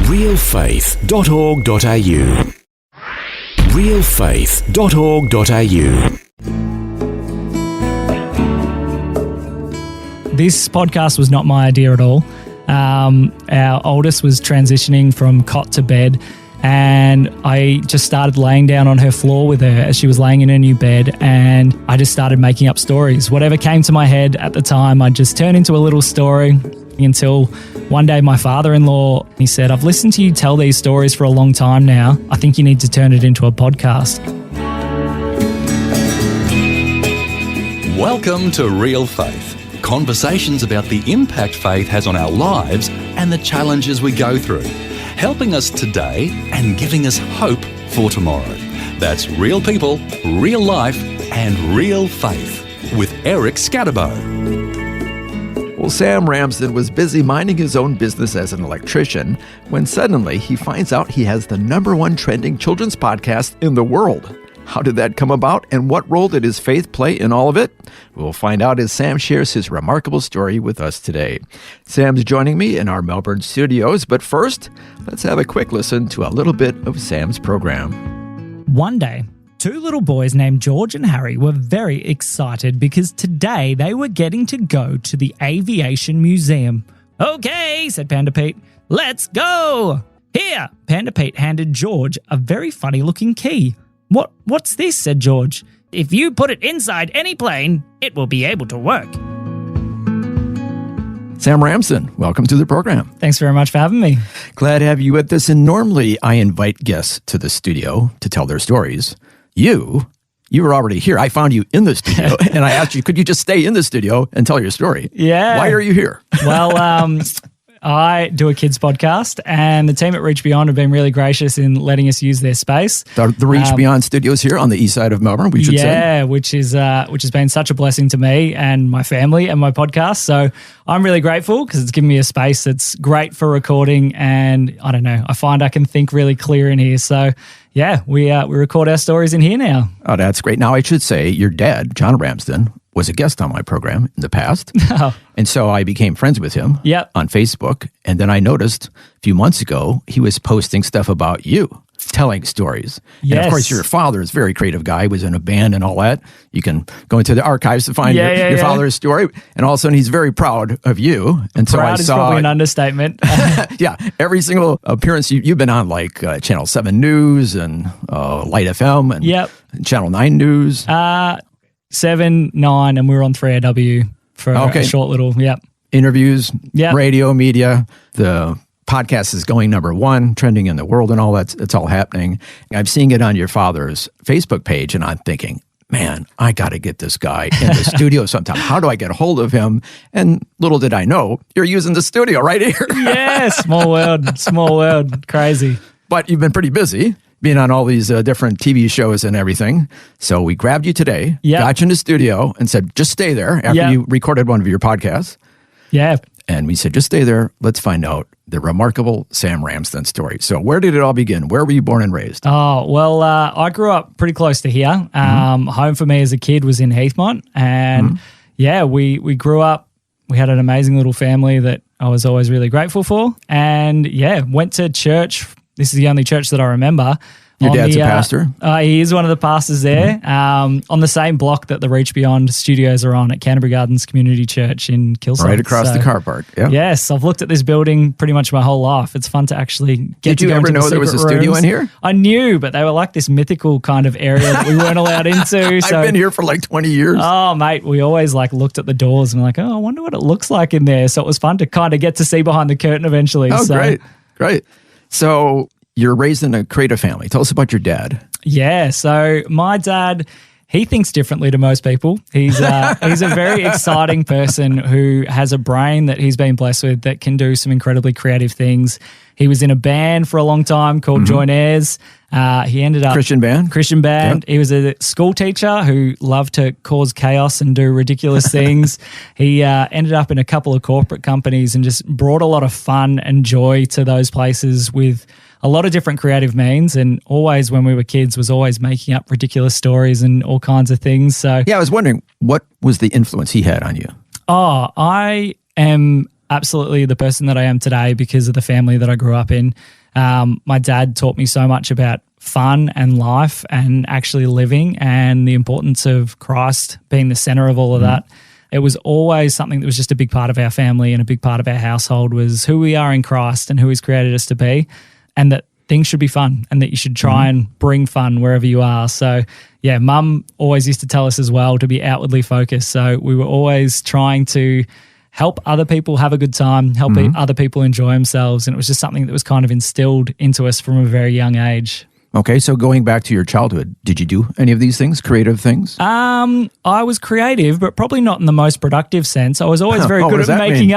realfaith.org.au. realfaith.org.au. This podcast was not my idea at all. Our oldest was transitioning from cot to bed, and I just started laying down on her floor with her as she was laying in her new bed, and I just started making up stories. Whatever came to my head at the time, I'd just turn into a little story until one day my father-in-law, he said, "I've listened to you tell these stories for a long time now. I think you need to turn it into a podcast." Welcome to Real Faith. Conversations about the impact faith has on our lives and the challenges we go through, helping us today and giving us hope for tomorrow. That's real people, real life, and real faith with Eric Scatterbo. Well, Sam Ramsden was busy minding his own business as an electrician when suddenly he finds out he has the #1 trending children's podcast in the world. How did that come about, and what role did his faith play in all of it? We'll find out as Sam shares his remarkable story with us today. Sam's joining me in our Melbourne studios, but first, let's have a quick listen to a little bit of Sam's program. One day, two little boys named George and Harry were very excited because today they were getting to go to the Aviation Museum. "Okay," said Panda Pete, "let's go." "Here," Panda Pete handed George a very funny-looking key. What's this?" said George. "If you put it inside any plane, it will be able to work." Sam Ramsden, welcome to the program. Thanks very much for having me. Glad to have you with us. And normally I invite guests to the studio to tell their stories. You were already here. I found you in the studio and I asked you, could you just stay in the studio and tell your story? Yeah. Why are you here? Well, I do a kids podcast, and the team at Reach Beyond have been really gracious in letting us use their space. The Reach Beyond studios here on the east side of Melbourne, we should say. Yeah, which has been such a blessing to me and my family and my podcast. So I'm really grateful because it's given me a space that's great for recording, and I don't know, I find I can think really clear in here. So yeah, we record our stories in here now. Oh, that's great. Now I should say your dad, John Ramsden, was a guest on my program in the past. Oh. And so I became friends with him on Facebook. And then I noticed a few months ago, he was posting stuff about you, telling stories. Yes. And of course, your father is a very creative guy. He was in a band and all that. You can go into the archives to find your father's story. And all of a sudden, he's very proud of you. And so proud is probably an understatement. Yeah. Every single appearance you've been on, like Channel 7 News and Light FM and Channel 9 News. 7, 9, and we were on 3AW for a short little, interviews, radio, media. The podcast is going #1, trending in the world and all that. It's all happening. I'm seeing it on your father's Facebook page, and I'm thinking, man, I got to get this guy in the studio sometime. How do I get a hold of him? And little did I know, you're using the studio right here. Yeah, small world, crazy. But you've been pretty busy being on all these different TV shows and everything. So we grabbed you today, got you in the studio and said, just stay there after you recorded one of your podcasts. Yeah. And we said, just stay there. Let's find out the remarkable Sam Ramsden story. So where did it all begin? Where were you born and raised? Oh, well, I grew up pretty close to here. Home for me as a kid was in Heathmont. And we grew up, we had an amazing little family that I was always really grateful for. And went to church. This is the only church that I remember. Your dad's a pastor? He is one of the pastors there, on the same block that the Reach Beyond studios are on at Canterbury Gardens Community Church in Kilsyth. Right across the car park, yeah. Yes, I've looked at this building pretty much my whole life. It's fun to actually get to go into the secret rooms. Did you ever know there was a studio in here? I knew, but they were like this mythical kind of area that we weren't allowed into. So, I've been here for like 20 years. Oh, mate, we always looked at the doors and I wonder what it looks like in there. So it was fun to kind of get to see behind the curtain eventually. Oh, great. So you're raised in a creative family. Tell us about your dad. Yeah, so my dad, he thinks differently to most people. He's a very exciting person who has a brain that he's been blessed with that can do some incredibly creative things. He was in a band for a long time called Joint Airs. He ended up... Christian band. Yep. He was a school teacher who loved to cause chaos and do ridiculous things. He ended up in a couple of corporate companies and just brought a lot of fun and joy to those places with a lot of different creative means, and always when we were kids was always making up ridiculous stories and all kinds of things. So yeah, I was wondering, what was the influence he had on you? Oh, I am absolutely the person that I am today because of the family that I grew up in. My dad taught me so much about fun and life and actually living and the importance of Christ being the center of all of that. It was always something that was just a big part of our family and a big part of our household was who we are in Christ and who He's created us to be, and that things should be fun and that you should try and bring fun wherever you are. So, yeah, Mum always used to tell us as well to be outwardly focused. So we were always trying to help other people have a good time, help other people enjoy themselves. And it was just something that was kind of instilled into us from a very young age. Okay, so going back to your childhood, did you do any of these things, creative things? I was creative, but probably not in the most productive sense. I was always very good at making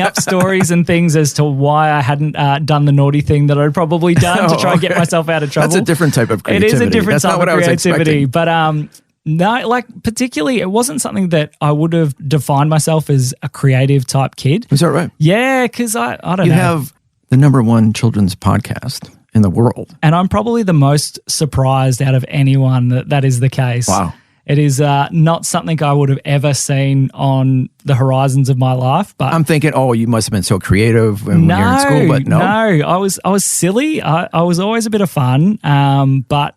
up stories and things as to why I hadn't done the naughty thing that I'd probably done to try and get myself out of trouble. That's a different type of creativity. It is a different type of creativity, but no, like particularly, it wasn't something that I would have defined myself as a creative type kid. Is that right? Yeah, because I don't know. You have the #1 children's podcast in the world. And I'm probably the most surprised out of anyone that is the case. Wow. It is not something I would have ever seen on the horizons of my life. But I'm thinking, you must have been so creative when you're in school, but no. No, I was silly. I was always a bit of fun. But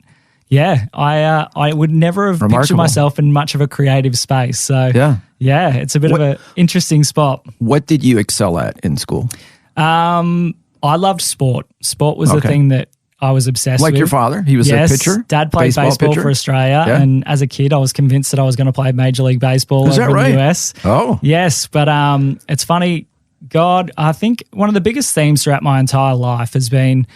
yeah, I would never have pictured myself in much of a creative space. So yeah, it's a bit of an interesting spot. What did you excel at in school? I loved sport. Sport was the thing that I was obsessed with. Like your father? He was a pitcher? Dad played baseball for Australia. Yeah. And as a kid, I was convinced that I was going to play Major League Baseball over in the US. Oh. Yes, but it's funny. God, I think one of the biggest themes throughout my entire life has been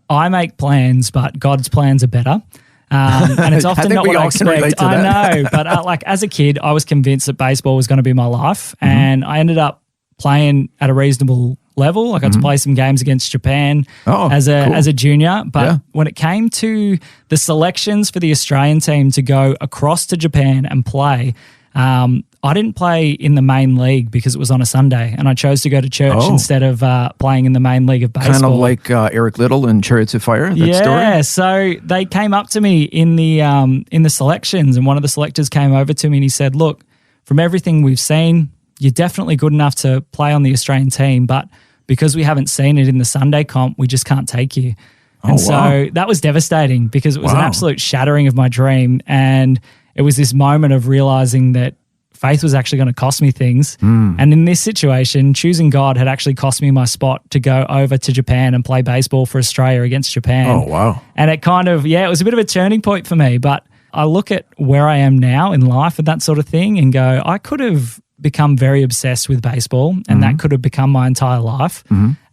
I make plans, but God's plans are better. And it's often not what I expect. I know, but like as a kid, I was convinced that baseball was going to be my life. And I ended up playing at a reasonable level. I got to play some games against Japan as a junior. But when it came to the selections for the Australian team to go across to Japan and play, I didn't play in the main league because it was on a Sunday, and I chose to go to church instead of playing in the main league of baseball. Kind of like Eric Little in Chariots of Fire, that story? Yeah, so they came up to me in the selections, and one of the selectors came over to me and he said, look, from everything we've seen, you're definitely good enough to play on the Australian team, but because we haven't seen it in the Sunday comp, we just can't take you. And so that was devastating because it was an absolute shattering of my dream. And it was this moment of realizing that faith was actually going to cost me things. And in this situation, choosing God had actually cost me my spot to go over to Japan and play baseball for Australia against Japan. Oh, wow. And it kind of, it was a bit of a turning point for me. But I look at where I am now in life and that sort of thing and go, I could have become very obsessed with baseball and that could have become my entire life.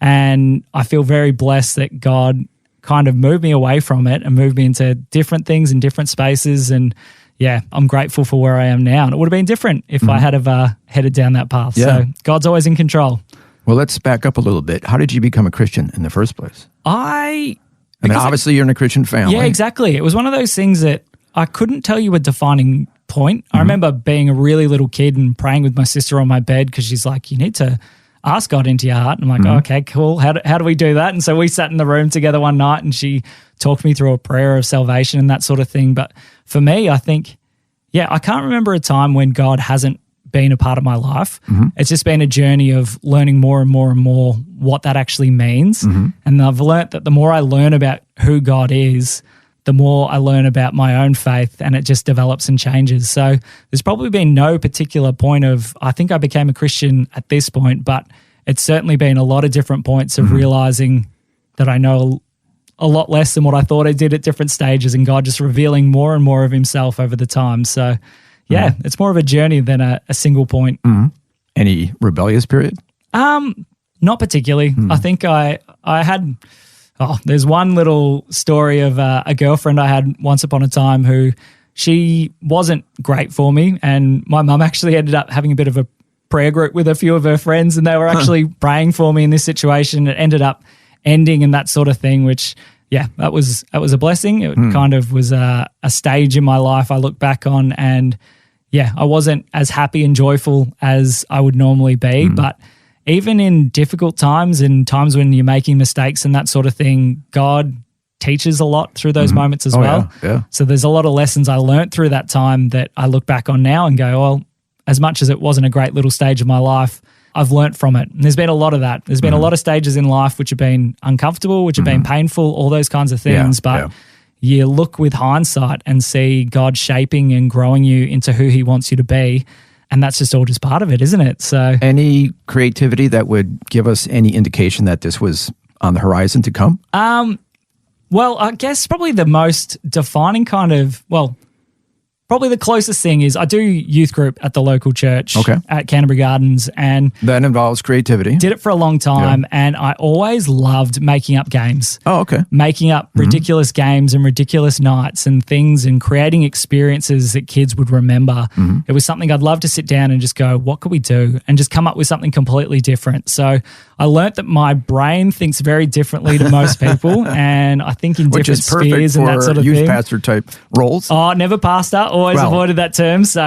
And I feel very blessed that God kind of moved me away from it and moved me into different things in different spaces. And yeah, I'm grateful for where I am now. And it would have been different if I had have headed down that path. Yeah. So God's always in control. Well, let's back up a little bit. How did you become a Christian in the first place? I mean, obviously you're in a Christian family. Yeah, exactly. It was one of those things that I couldn't tell you a defining point. I remember being a really little kid and praying with my sister on my bed because she's like, you need to ask God into your heart. And I'm like, okay, cool. How do we do that? And so we sat in the room together one night and she talked me through a prayer of salvation and that sort of thing. But for me, I think, I can't remember a time when God hasn't been a part of my life. It's just been a journey of learning more and more and more what that actually means. And I've learnt that the more I learn about who God is, the more I learn about my own faith and it just develops and changes. So there's probably been no particular point of, I think I became a Christian at this point, but it's certainly been a lot of different points of realizing that I know a lot less than what I thought I did at different stages and God just revealing more and more of himself over the time. So it's more of a journey than a single point. Any rebellious period? Not particularly. I think I had... there's one little story of a girlfriend I had once upon a time who she wasn't great for me, and my mum actually ended up having a bit of a prayer group with a few of her friends, and they were actually praying for me in this situation. It ended up ending and that sort of thing, which that was a blessing. It kind of was a stage in my life I look back on, and I wasn't as happy and joyful as I would normally be, but even in difficult times and times when you're making mistakes and that sort of thing, God teaches a lot through those moments as well. Yeah. So there's a lot of lessons I learned through that time that I look back on now and go, well, as much as it wasn't a great little stage of my life, I've learnt from it. And there's been a lot of that. There's been a lot of stages in life which have been uncomfortable, which have been painful, all those kinds of things. But you look with hindsight and see God shaping and growing you into who he wants you to be. And that's just all just part of it, isn't it? So, any creativity that would give us any indication that this was on the horizon to come? Well, I guess probably the most defining probably the closest thing is I do youth group at the local church at Canterbury Gardens, and that involves creativity. Did it for a long time, and I always loved making up games. Oh, okay. Making up ridiculous games and ridiculous nights and things, and creating experiences that kids would remember. It was something I'd love to sit down and just go, what could we do? And just come up with something completely different. So I learnt that my brain thinks very differently to most people, and I think in different spheres and that sort of youth thing. Pastor type roles. Oh, never pastor. Always avoided that term. So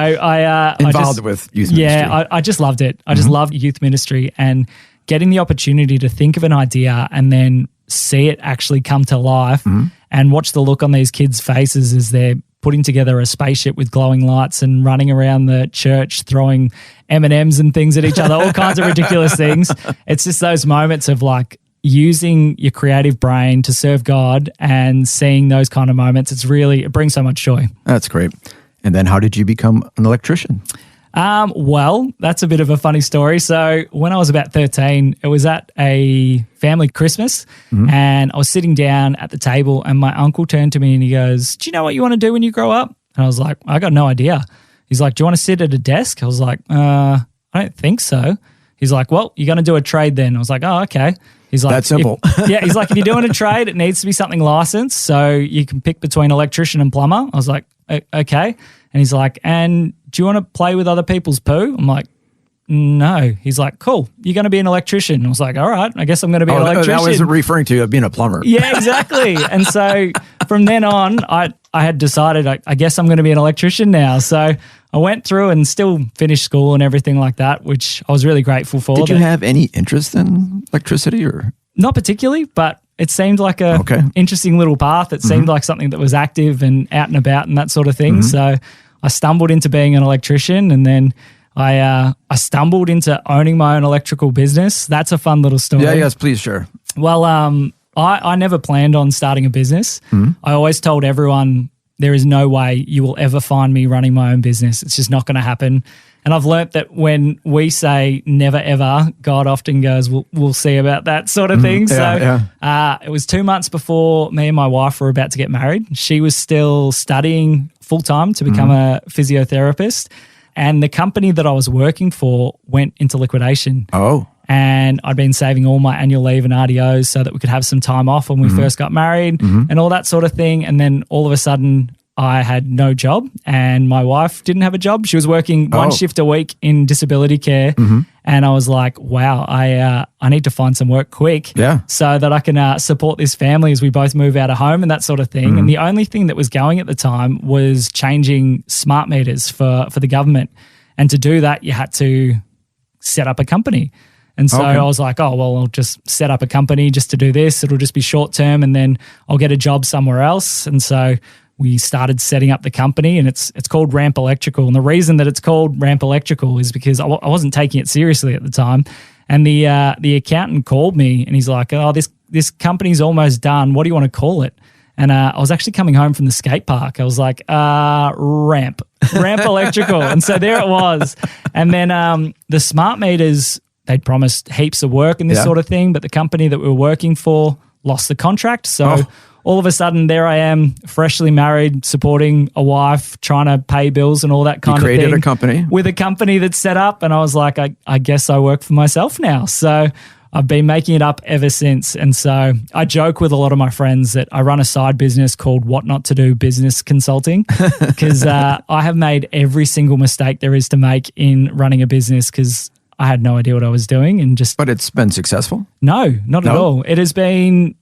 involved with youth ministry. Yeah, I just loved it. I just loved youth ministry, and getting the opportunity to think of an idea and then see it actually come to life and watch the look on these kids' faces as they're putting together a spaceship with glowing lights and running around the church throwing M&Ms and things at each other, all kinds of ridiculous things. It's just those moments of like using your creative brain to serve God and seeing those kind of moments. It brings so much joy. That's great. And then how did you become an electrician? Well, that's a bit of a funny story. So when I was about 13, it was at a family Christmas and I was sitting down at the table and my uncle turned to me and he goes, do you know what you want to do when you grow up? And I was like, I got no idea. He's like, do you want to sit at a desk? I was like, I don't think so. He's like, well, you're going to do a trade then. I was like, oh, okay. He's like, that's simple. He's like, if you're doing a trade, it needs to be something licensed. So you can pick between electrician and plumber. I was like, okay. And he's like, and do you want to play with other people's poo? I'm like, no. He's like, cool. You're going to be an electrician. I was like, all right, I guess I'm going to be an electrician. That was referring to being a plumber. Yeah, exactly. And so from then on, I had decided, I guess I'm going to be an electrician now. So I went through and still finished school and everything like that, which I was really grateful for. Did you have any interest in electricity or? Not particularly, but it seemed like a interesting little path. It seemed like something that was active and out and about and that sort of thing. So I stumbled into being an electrician, and then I stumbled into owning my own electrical business. That's a fun little story. Yeah, yes, please, sure. Well, I never planned on starting a business. I always told everyone there is no way you will ever find me running my own business. It's just not going to happen. And I've learnt that when we say never ever, God often goes, we'll see about that sort of thing. It was 2 months before me and my wife were about to get married. She was still studying full-time to become a physiotherapist. And the company that I was working for went into liquidation. Oh. And I'd been saving all my annual leave and RDOs so that we could have some time off when we first got married and all that sort of thing. And then all of a sudden I had no job and my wife didn't have a job. She was working one shift a week in disability care. And I was like, wow, I need to find some work quick so that I can support this family as we both move out of home and that sort of thing. And the only thing that was going at the time was changing smart meters for the government. And to do that, you had to set up a company. And so I was like, oh, well, I'll just set up a company just to do this. It'll just be short term and then I'll get a job somewhere else. And so we started setting up the company, and it's called Ramp Electrical. And the reason that it's called Ramp Electrical is because I wasn't taking it seriously at the time. And the accountant called me and he's like, oh, this company's almost done. What do you want to call it? And I was actually coming home from the skate park. I was like, Ramp Electrical. And so there it was. And then the smart meters, they'd promised heaps of work and this sort of thing, but the company that we were working for lost the contract. So all of a sudden, there I am, freshly married, supporting a wife, trying to pay bills and all that kind of thing. You created a company. With a company that's set up, and I was like, I guess I work for myself now. So I've been making it up ever since. And so I joke with a lot of my friends that I run a side business called What Not to Do Business Consulting because I have made every single mistake there is to make in running a business because I had no idea what I was doing. But it's been successful? No, not at all. It has been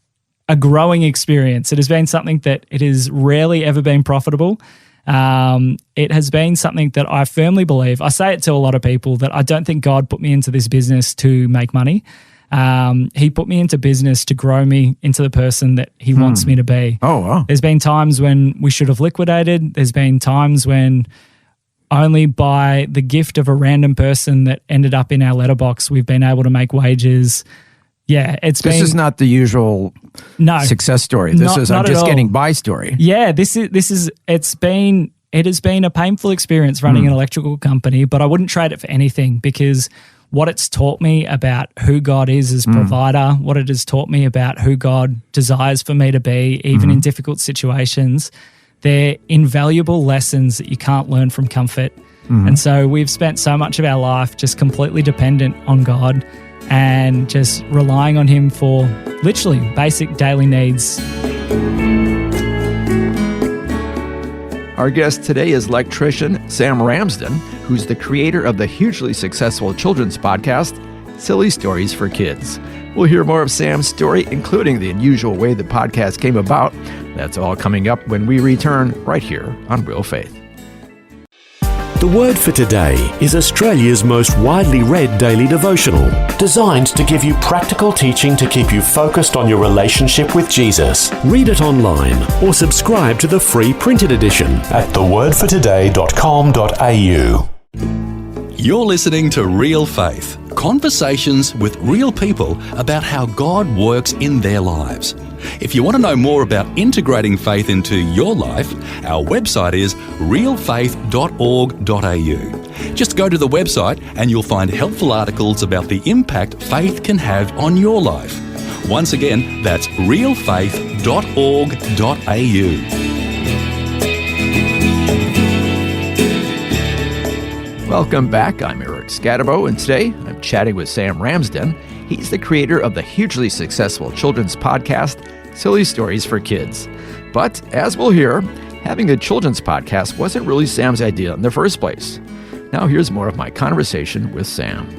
a growing experience. It has been something that it has rarely ever been profitable. It has been something that I firmly believe, I say it to a lot of people, that I don't think God put me into this business to make money. He put me into business to grow me into the person that he wants me to be. Oh, wow. There's been times when we should have liquidated. There's been times when only by the gift of a random person that ended up in our letterbox, we've been able to make wages. Yeah, This is not the usual success story. This is I'm just getting by story. Yeah, it has been a painful experience running an electrical company, but I wouldn't trade it for anything, because what it's taught me about who God is as provider, what it has taught me about who God desires for me to be, even in difficult situations, they're invaluable lessons that you can't learn from comfort. And so we've spent so much of our life just completely dependent on God and just relying on Him for literally basic daily needs. Our guest today is electrician Sam Ramsden, who's the creator of the hugely successful children's podcast, Silly Stories for Kids. We'll hear more of Sam's story, including the unusual way the podcast came about. That's all coming up when we return right here on Real Faith. The Word for Today is Australia's most widely read daily devotional, designed to give you practical teaching to keep you focused on your relationship with Jesus. Read it online or subscribe to the free printed edition at thewordfortoday.com.au. You're listening to Real Faith, conversations with real people about how God works in their lives. If you want to know more about integrating faith into your life, our website is realfaith.org.au. Just go to the website and you'll find helpful articles about the impact faith can have on your life. Once again, that's realfaith.org.au. Welcome back. I'm Eric Scatterbo, and today I'm chatting with Sam Ramsden. He's the creator of the hugely successful children's podcast, Silly Stories for Kids. But as we'll hear, having a children's podcast wasn't really Sam's idea in the first place. Now here's more of my conversation with Sam.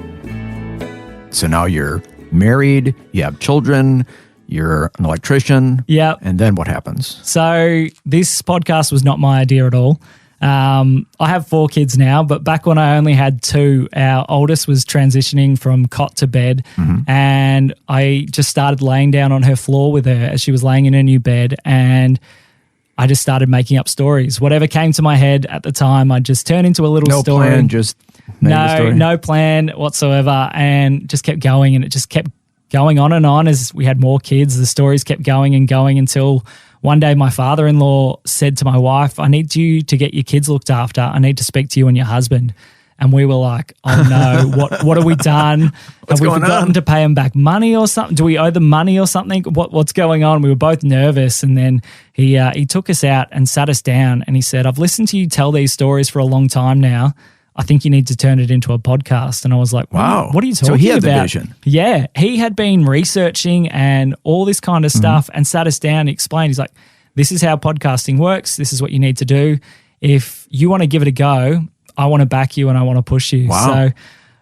So now you're married, you have children, you're an electrician. Yeah. And then what happens? So this podcast was not my idea at all. I have 4 kids now, but back when I only had 2, our oldest was transitioning from cot to bed, and I just started laying down on her floor with her as she was laying in her new bed, and I just started making up stories. Whatever came to my head at the time, I'd just turn into a little story. No plan, just name the story. No plan whatsoever, and just kept going, and it just kept going on and on as we had more kids. The stories kept going and going until one day my father-in-law said to my wife, I need you to get your kids looked after. I need to speak to you and your husband. And we were like, oh no, what have we done? Have we forgotten to pay them back money or something? Do we owe them money or something? What's going on? We were both nervous. And then he took us out and sat us down and he said, I've listened to you tell these stories for a long time now. I think you need to turn it into a podcast. And I was like, wow, what are you talking about? So he had the vision. Yeah. He had been researching and all this kind of stuff and sat us down and explained. He's like, this is how podcasting works. This is what you need to do. If you want to give it a go, I want to back you and I want to push you. Wow. So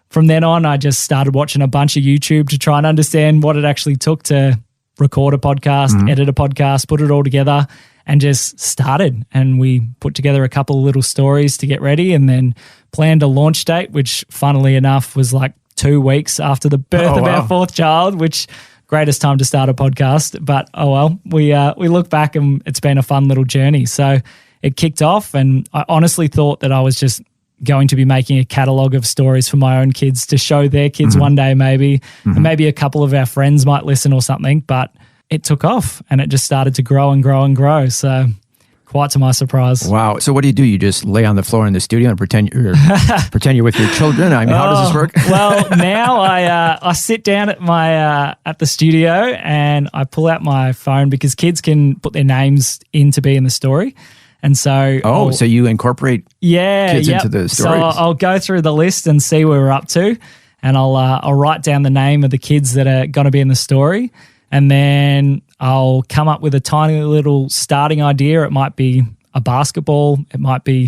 from then on, I just started watching a bunch of YouTube to try and understand what it actually took to record a podcast, edit a podcast, put it all together, and just started. And we put together a couple of little stories to get ready and then planned a launch date, which funnily enough was like 2 weeks after the birth of our 4th child, which greatest time to start a podcast. But oh well, we look back and it's been a fun little journey. So it kicked off and I honestly thought that I was just going to be making a catalogue of stories for my own kids to show their kids one day maybe, and maybe a couple of our friends might listen or something, but it took off and it just started to grow and grow and grow. So quite to my surprise. Wow. So what do? You just lay on the floor in the studio and pretend you're with your children? I mean, how does this work? Well, now I sit down at my at the studio and I pull out my phone because kids can put their names in to be in the story. And so so you incorporate kids into the stories. So I'll go through the list and see where we're up to, and I'll write down the name of the kids that are going to be in the story, and then I'll come up with a tiny little starting idea. It might be a basketball, it might be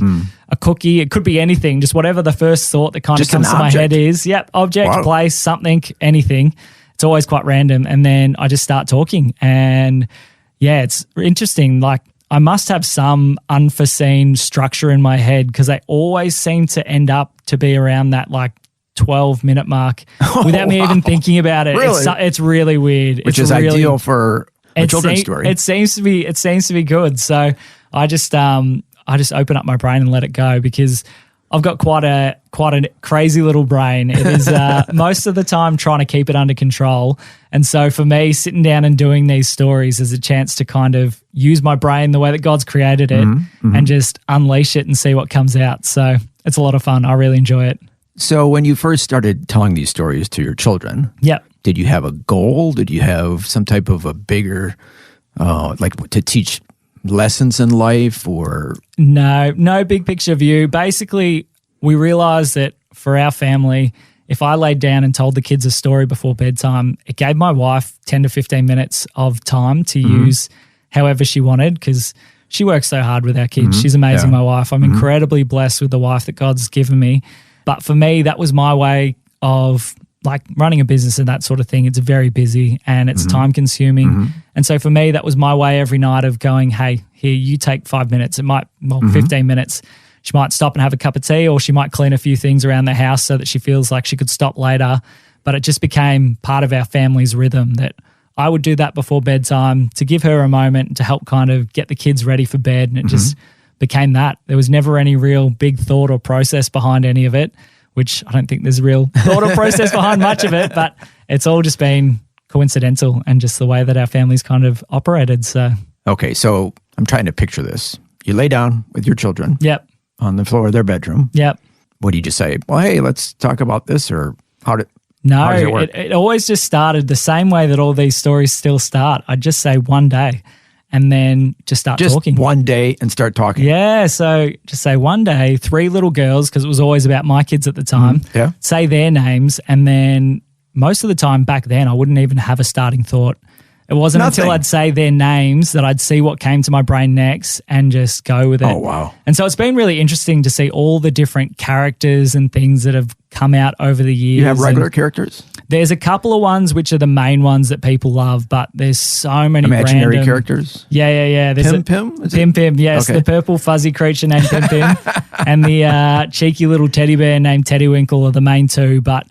a cookie, it could be anything, just whatever the first thought that kind of comes to my head is. Yep, object, place, something, anything. It's always quite random, and then I just start talking, and yeah, it's interesting. Like, I must have some unforeseen structure in my head because they always seem to end up to be around that like 12-minute mark without me even thinking about it. Really? It's really weird. Which is really ideal for a children's story. It seems to be good. So I just open up my brain and let it go because I've got quite a crazy little brain. It is most of the time trying to keep it under control. And so for me, sitting down and doing these stories is a chance to kind of use my brain the way that God's created it and just unleash it and see what comes out. So it's a lot of fun. I really enjoy it. So when you first started telling these stories to your children, Yep. did you have a goal? Did you have some type of a bigger, like to teach lessons in life or? No big picture view. Basically, we realized that for our family, if I laid down and told the kids a story before bedtime, it gave my wife 10 to 15 minutes of time to use however she wanted, because she works so hard with our kids. She's amazing, my wife. I'm incredibly blessed with the wife that God's given me. But for me, that was my way of like running a business and that sort of thing. It's very busy and it's time consuming. And so for me, that was my way every night of going, hey, here, you take 5 minutes. It might, 15 minutes. She might stop and have a cup of tea, or she might clean a few things around the house so that she feels like she could stop later. But it just became part of our family's rhythm that I would do that before bedtime to give her a moment to help kind of get the kids ready for bed. And it just became that. There was never any real big thought or process behind any of it, which I don't think there's a real thought or process behind much of it, but it's all just been coincidental and just the way that our family's kind of operated. So, okay, so I'm trying to picture this. You lay down with your children yep, on the floor of their bedroom. yep. What do you just say? Well, hey, let's talk about this, or how does No, it work? it always just started the same way that all these stories still start. I'd just say one day and then just start talking. Just one day and start talking. Yeah, so just say one day, 3 little girls, because it was always about my kids at the time, Yeah. say their names, and then most of the time back then I wouldn't even have a starting thought. It wasn't Nothing. until I'd say their names that I'd see what came to my brain next and just go with it. Oh, wow. And so it's been really interesting to see all the different characters and things that have come out over the years. You have regular And characters? there's a couple of ones which are the main ones that people love, but there's so many Imaginary random characters? Yeah. There's Pim Pim? Is it? Pim Pim, yes. Okay. The purple fuzzy creature named Pim Pim and the cheeky little teddy bear named Teddywinkle are the main two, but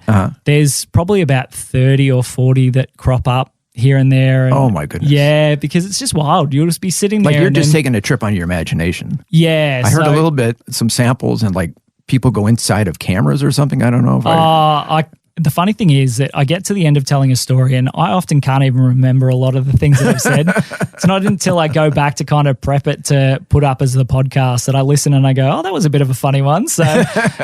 there's probably about 30 or 40 that crop up here and there. And Oh, my goodness. yeah, because it's just wild. You'll just be sitting there. Like you're and just then- taking a trip on your imagination. Yeah. I heard so- a little bit, some samples, and like people go inside of cameras or something. I don't know if The funny thing is that I get to the end of telling a story and I often can't even remember a lot of the things that I've said. It's not until I go back to kind of prep it to put up as the podcast that I listen and I go, oh, that was a bit of a funny one. So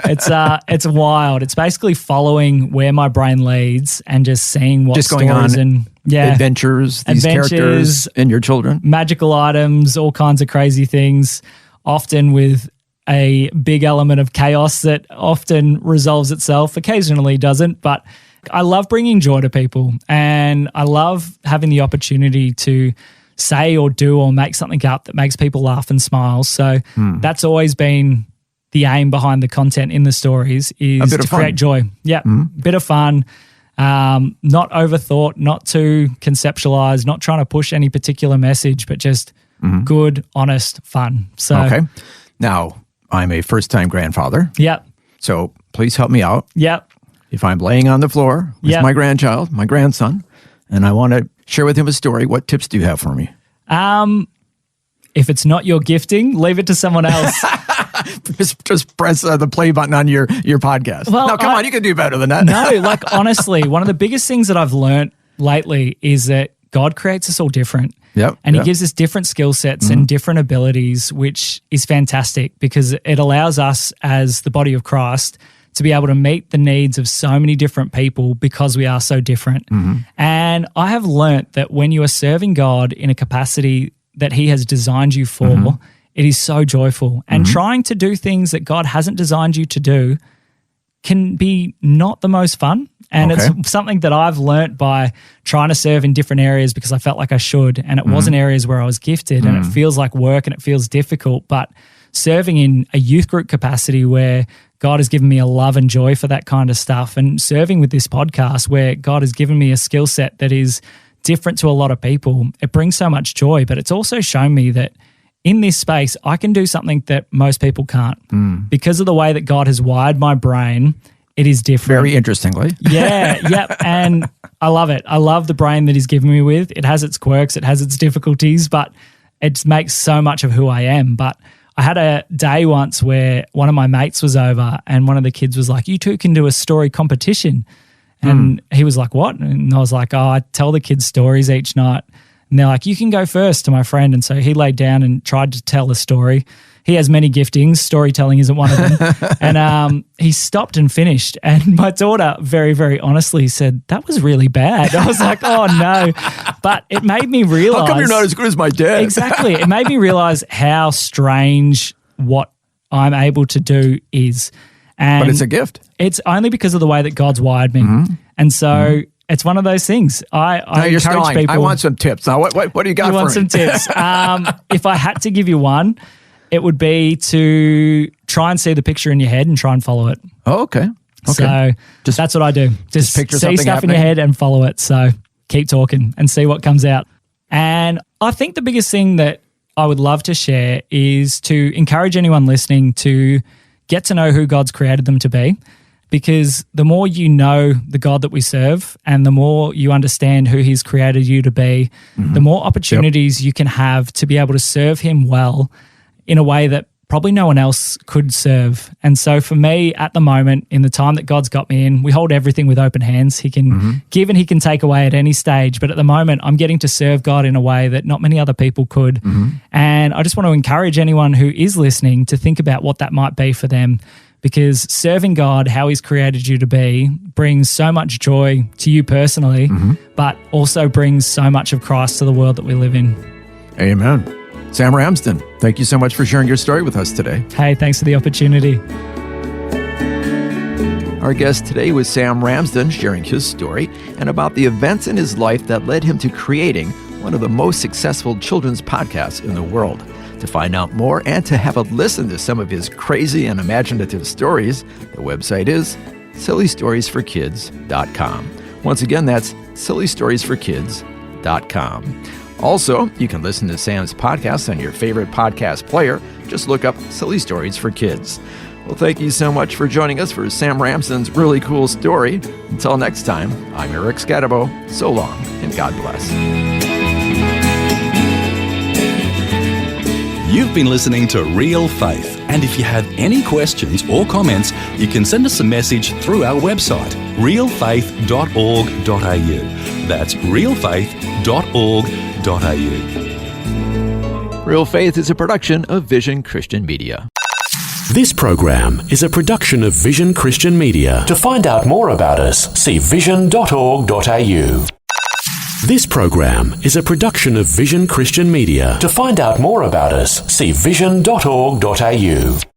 it's wild. It's basically following where my brain leads and just seeing what Just going stories on and adventures, these characters and your children. magical items, all kinds of crazy things, often with a big element of chaos that often resolves itself, occasionally doesn't, but I love bringing joy to people and I love having the opportunity to say or do or make something up that makes people laugh and smile. So that's always been the aim behind the content in the stories, is bit to of fun. create joy. Yeah, bit of fun. Not overthought, not too conceptualized, not trying to push any particular message, but just good, honest fun. So, Okay. Now, I'm a first-time grandfather, yep, so please help me out. yep. If I'm laying on the floor with Yep. my grandchild, my grandson, and I want to share with him a story, what tips do you have for me? If it's not your gifting, leave it to someone else. Just press the play button on your podcast. Well, no, come on, you can do better than that. No, like honestly, one of the biggest things that I've learned lately is that God creates us all different. Yep, And yep. he gives us different skill sets and different abilities, which is fantastic because it allows us as the body of Christ to be able to meet the needs of so many different people because we are so different. And I have learnt that when you are serving God in a capacity that he has designed you for, it is so joyful. And trying to do things that God hasn't designed you to do can be not the most fun. And Okay. it's something that I've learnt by trying to serve in different areas because I felt like I should. And it wasn't areas where I was gifted and it feels like work and it feels difficult. But serving in a youth group capacity where God has given me a love and joy for that kind of stuff, and serving with this podcast where God has given me a skill set that is different to a lot of people, it brings so much joy. But it's also shown me that in this space, I can do something that most people can't. Because of the way that God has wired my brain, it is different. Very interestingly. Yeah, yep. And I love it. I love the brain that he's given me with. It has its quirks, it has its difficulties, but it makes so much of who I am. But I had a day once where one of my mates was over and one of the kids was like, you two can do a story competition. And he was like, what? And I was like, oh, I tell the kids stories each night. And they're like, you can go first, to my friend. And so he laid down and tried to tell a story. He has many giftings. Storytelling isn't one of them. And he stopped and finished. And my daughter very, very honestly said, that was really bad. I was like, oh, no. But it made me realize. How come you're not as good as my dad? Exactly. It made me realize how strange what I'm able to do is. And but it's a gift. It's only because of the way that God's wired me. And so it's one of those things. I encourage people. I want some tips. Now, what do you got for me? You want some tips? If I had to give you one, it would be to try and see the picture in your head and try and follow it. Oh, okay. So that's what I do. Just picture see stuff happening in your head and follow it. So keep talking and see what comes out. And I think the biggest thing that I would love to share is to encourage anyone listening to get to know who God's created them to be. Because the more you know the God that we serve and the more you understand who he's created you to be, the more opportunities you can have to be able to serve him well in a way that probably no one else could serve. And so for me at the moment, in the time that God's got me in, we hold everything with open hands. He can give and he can take away at any stage. But at the moment, I'm getting to serve God in a way that not many other people could. And I just want to encourage anyone who is listening to think about what that might be for them. Because serving God, how he's created you to be, brings so much joy to you personally, but also brings so much of Christ to the world that we live in. Amen. Sam Ramsden, thank you so much for sharing your story with us today. Hey, thanks for the opportunity. Our guest today was Sam Ramsden, sharing his story and about the events in his life that led him to creating one of the most successful children's podcasts in the world. To find out more and to have a listen to some of his crazy and imaginative stories, the website is sillystoriesforkids.com. Once again, that's sillystoriesforkids.com. Also, you can listen to Sam's podcast on your favorite podcast player. Just look up Silly Stories for Kids. Well, thank you so much for joining us for Sam Ramsden's really cool story. Until next time, I'm Eric Scatabo. So long, and God bless. You've been listening to Real Faith, and if you have any questions or comments, you can send us a message through our website, realfaith.org.au. That's realfaith.org.au. Real Faith is a production of Vision Christian Media. This program is a production of Vision Christian Media. To find out more about us, see vision.org.au. This program is a production of Vision Christian Media. To find out more about us, see vision.org.au.